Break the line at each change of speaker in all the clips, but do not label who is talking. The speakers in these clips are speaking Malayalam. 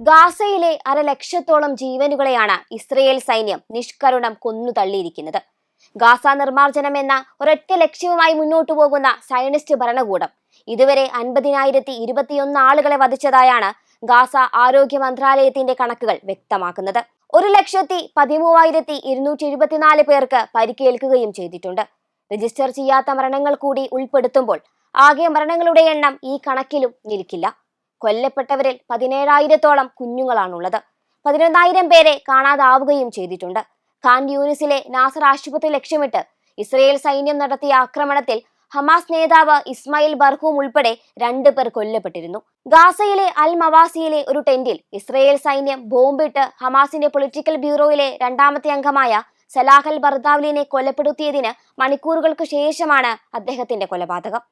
ഗാസയിലെ 1,00,000-ഓളം ജീവനുകളെയാണ് ഇസ്രയേൽ സൈന്യം നിഷ്കരുണം കൊന്നു തള്ളിയിരിക്കുന്നത്. ഗാസ നിർമ്മാർജ്ജനം എന്ന ഒരൊറ്റ ലക്ഷ്യവുമായി മുന്നോട്ടു പോകുന്ന സയനിസ്റ്റ് ഭരണകൂടം ഇതുവരെ 50,021 ആളുകളെ വധിച്ചതായാണ് ഗാസ ആരോഗ്യ മന്ത്രാലയത്തിന്റെ കണക്കുകൾ വ്യക്തമാക്കുന്നത്. 1,13,274 പേർക്ക് പരിക്കേൽക്കുകയും ചെയ്തിട്ടുണ്ട്. രജിസ്റ്റർ ചെയ്യാത്ത മരണങ്ങൾ കൂടി ഉൾപ്പെടുത്തുമ്പോൾ ആകെ മരണങ്ങളുടെ എണ്ണം ഈ കണക്കിലും നിൽക്കില്ല. കൊല്ലപ്പെട്ടവരിൽ 17,000-ഓളം കുഞ്ഞുങ്ങളാണുള്ളത്. 11,000 പേരെ കാണാതാവുകയും ചെയ്തിട്ടുണ്ട്. ഖാൻ യൂനിസിലെ നാസർ ആശുപത്രി ലക്ഷ്യമിട്ട് ഇസ്രയേൽ സൈന്യം നടത്തിയ ആക്രമണത്തിൽ ഹമാസ് നേതാവ് ഇസ്മായിൽ ബർഹൂം ഉൾപ്പെടെ 2 പേർ കൊല്ലപ്പെട്ടിരുന്നു. ഗാസയിലെ അൽ മവാസിയിലെ ഒരു ടെന്റിൽ ഇസ്രയേൽ സൈന്യം ബോംബിട്ട് ഹമാസിന്റെ പൊളിറ്റിക്കൽ ബ്യൂറോയിലെ 2ാമത്തെ അംഗമായ സലാഹൽ ബർദാവ്ലിനെ കൊലപ്പെടുത്തിയതിന് മണിക്കൂറുകൾക്ക് ശേഷമാണ് അദ്ദേഹത്തിന്റെ കൊലപാതകം.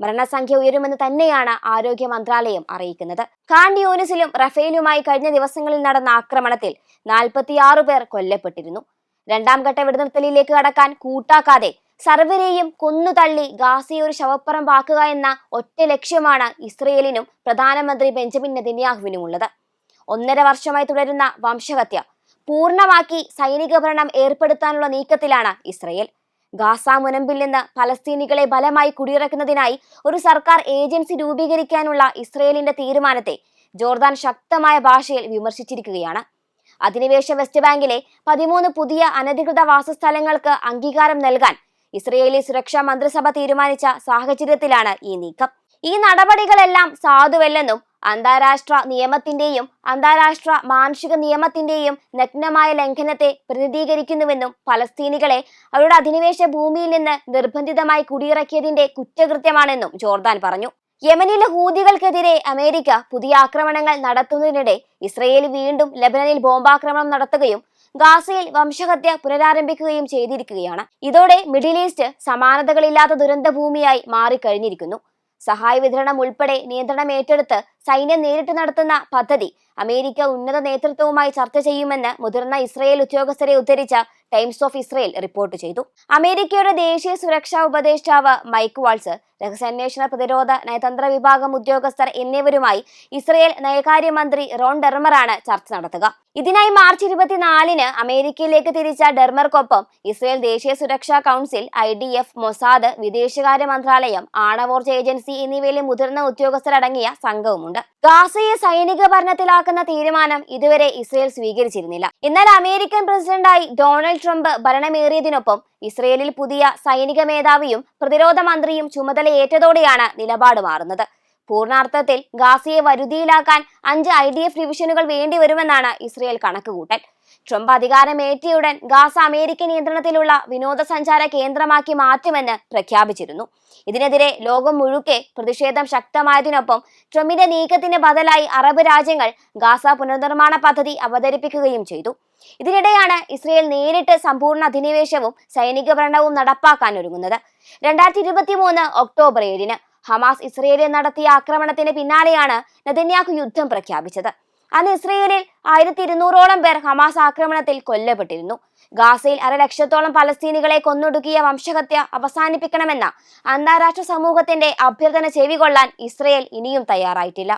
മരണസംഖ്യ ഉയരുമെന്ന് തന്നെയാണ് ആരോഗ്യ മന്ത്രാലയം അറിയിക്കുന്നത്. ഖാൻ യൂനിസിലും റഫേലുമായി കഴിഞ്ഞ ദിവസങ്ങളിൽ നടന്ന ആക്രമണത്തിൽ 46 പേർ കൊല്ലപ്പെട്ടിരുന്നു. 2ാം ഘട്ട വെടിനിർത്തലിലേക്ക് കടക്കാൻ കൂട്ടാക്കാതെ സർവരെയും കൊന്നുതള്ളി ഗാസയെ ഒരു ശവപ്പറമ്പാക്കുക എന്ന ഒറ്റ ലക്ഷ്യമാണ് ഇസ്രയേലിനും പ്രധാനമന്ത്രി ബെഞ്ചമിൻ നെതന്യാഹുവിനുമുള്ളത്. 1.5 വർഷമായി തുടരുന്ന വംശഹത്യ പൂർണ്ണമാക്കി സൈനിക ഭരണം ഏർപ്പെടുത്താനുള്ള നീക്കത്തിലാണ് ഇസ്രയേൽ. ഗാസ മുനമ്പിൽ നിന്ന് പലസ്തീനികളെ ബലമായി കുടിയിറക്കുന്നതിനായി ഒരു സർക്കാർ ഏജൻസി രൂപീകരിക്കാനുള്ള ഇസ്രയേലിന്റെ തീരുമാനത്തെ ജോർദാൻ ശക്തമായ ഭാഷയിൽ വിമർശിച്ചിരിക്കുകയാണ്. അധിനിവേശ വെസ്റ്റ് ബാങ്കിലെ 13 പുതിയ അനധികൃത വാസസ്ഥലങ്ങൾക്ക് അംഗീകാരം നൽകാൻ ഇസ്രയേലി സുരക്ഷാ മന്ത്രിസഭ തീരുമാനിച്ച സാഹചര്യത്തിലാണ് ഈ നീക്കം. ഈ നടപടികളെല്ലാം സാധുവല്ലെന്നും അന്താരാഷ്ട്ര നിയമത്തിന്റെയും അന്താരാഷ്ട്ര മാനുഷിക നിയമത്തിന്റെയും നഗ്നമായ ലംഘനത്തെ പ്രതിനിധീകരിക്കുന്നുവെന്നും പലസ്തീനികളെ അവരുടെ അധിനിവേശ ഭൂമിയിൽ നിന്ന് നിർബന്ധിതമായി കുടിയിറക്കിയതിന്റെ കുറ്റകൃത്യമാണെന്നും ജോർദാൻ പറഞ്ഞു. യമനിലെ ഹൂതികൾക്കെതിരെ അമേരിക്ക പുതിയ ആക്രമണങ്ങൾ നടത്തുന്നതിനിടെ ഇസ്രയേൽ വീണ്ടും ലെബനനിൽ ബോംബാക്രമണം നടത്തുകയും ഗാസയിൽ വംശഹത്യ പുനരാരംഭിക്കുകയും ചെയ്തിരിക്കുകയാണ്. ഇതോടെ മിഡിൽ ഈസ്റ്റ് സമാനതകളില്ലാത്ത ദുരന്ത ഭൂമിയായി മാറിക്കഴിഞ്ഞിരിക്കുന്നു. സഹായ വിതരണം ഉൾപ്പെടെ നിയന്ത്രണം ഏറ്റെടുത്ത് സൈന്യം നേരിട്ട് നടത്തുന്ന പദ്ധതി അമേരിക്ക ഉന്നത നേതൃത്വവുമായി ചർച്ച ചെയ്യുമെന്ന് മുതിർന്ന ഇസ്രയേൽ ഉദ്യോഗസ്ഥരെ ഉദ്ധരിച്ച ടൈംസ് ഓഫ് ഇസ്രയേൽ റിപ്പോർട്ട് ചെയ്തു. അമേരിക്കയുടെ ദേശീയ സുരക്ഷാ ഉപദേഷ്ടാവ് മൈക്ക് വാൾസ്, രഹസ്യാന്വേഷണ പ്രതിരോധ നയതന്ത്ര വിഭാഗം ഉദ്യോഗസ്ഥർ എന്നിവരുമായി ഇസ്രയേൽ നയകാര്യമന്ത്രി റോൺ ഡെർമറാണ് ചർച്ച നടത്തുക. ഇതിനായി മാർച്ച് 24-ന് അമേരിക്കയിലേക്ക് തിരിച്ച ഡെർമർക്കൊപ്പം ഇസ്രയേൽ ദേശീയ സുരക്ഷാ കൗൺസിൽ, IDF, മൊസാദ്, വിദേശകാര്യ മന്ത്രാലയം, ആണവോർജ ഏജൻസി എന്നിവയിലെ മുതിർന്ന ഉദ്യോഗസ്ഥരടങ്ങിയ സംഘവുമുണ്ട്. ഗാസയെ സൈനിക ഭരണത്തിലാക്കുന്ന തീരുമാനം ഇതുവരെ ഇസ്രയേൽ സ്വീകരിച്ചിരുന്നില്ല. എന്നാൽ അമേരിക്കൻ പ്രസിഡന്റായി ഡൊണാൾഡ് ട്രംപ് ഭരണമേറിയതിനൊപ്പം ഇസ്രയേലിൽ പുതിയ സൈനിക മേധാവിയും പ്രതിരോധ മന്ത്രിയും ചുമതലയേറ്റതോടെയാണ് നിലപാട് മാറുന്നത്. പൂർണ്ണാർത്ഥത്തിൽ ഗാസയെ വരുതിയിലാക്കാൻ 5 IDF ഡിവിഷനുകൾ വേണ്ടിവരുമെന്നാണ് ഇസ്രയേൽ കണക്കുകൂട്ടൽ. ട്രംപ് അധികാരമേറ്റിയുടൻ ഗാസ അമേരിക്കൻ നിയന്ത്രണത്തിലുള്ള വിനോദസഞ്ചാര കേന്ദ്രമാക്കി മാറ്റുമെന്ന് പ്രഖ്യാപിച്ചിരുന്നു. ഇതിനെതിരെ ലോകം മുഴുക്കെ പ്രതിഷേധം ശക്തമായതിനൊപ്പം ട്രംപിന്റെ നീക്കത്തിന് ബദലായി അറബ് രാജ്യങ്ങൾ ഗാസ പുനർനിർമ്മാണ പദ്ധതി അവതരിപ്പിക്കുകയും ചെയ്തു. ഇതിനിടെയാണ് ഇസ്രയേൽ നേരിട്ട് സമ്പൂർണ്ണ അധിനിവേശവും സൈനിക ഭരണവും നടപ്പാക്കാൻ ഒരുങ്ങുന്നത്. 2023 ഒക്ടോബർ 7-ന് ഹമാസ് ഇസ്രയേലിൽ നടത്തിയ ആക്രമണത്തിന് പിന്നാലെയാണ് നെതന്യാഹു യുദ്ധം പ്രഖ്യാപിച്ചത്. അന്ന് ഇസ്രയേലിൽ 1,200-ഓളം പേർ ഹമാസ് ആക്രമണത്തിൽ കൊല്ലപ്പെട്ടിരുന്നു. ഗാസയിൽ 1,00,000-ഓളം പലസ്തീനികളെ കൊന്നൊടുക്കിയ വംശഹത്യ അവസാനിപ്പിക്കണമെന്ന അന്താരാഷ്ട്ര സമൂഹത്തിന്റെ അഭ്യർത്ഥന ചെവികൊള്ളാൻ ഇസ്രയേൽ ഇനിയും തയ്യാറായിട്ടില്ല.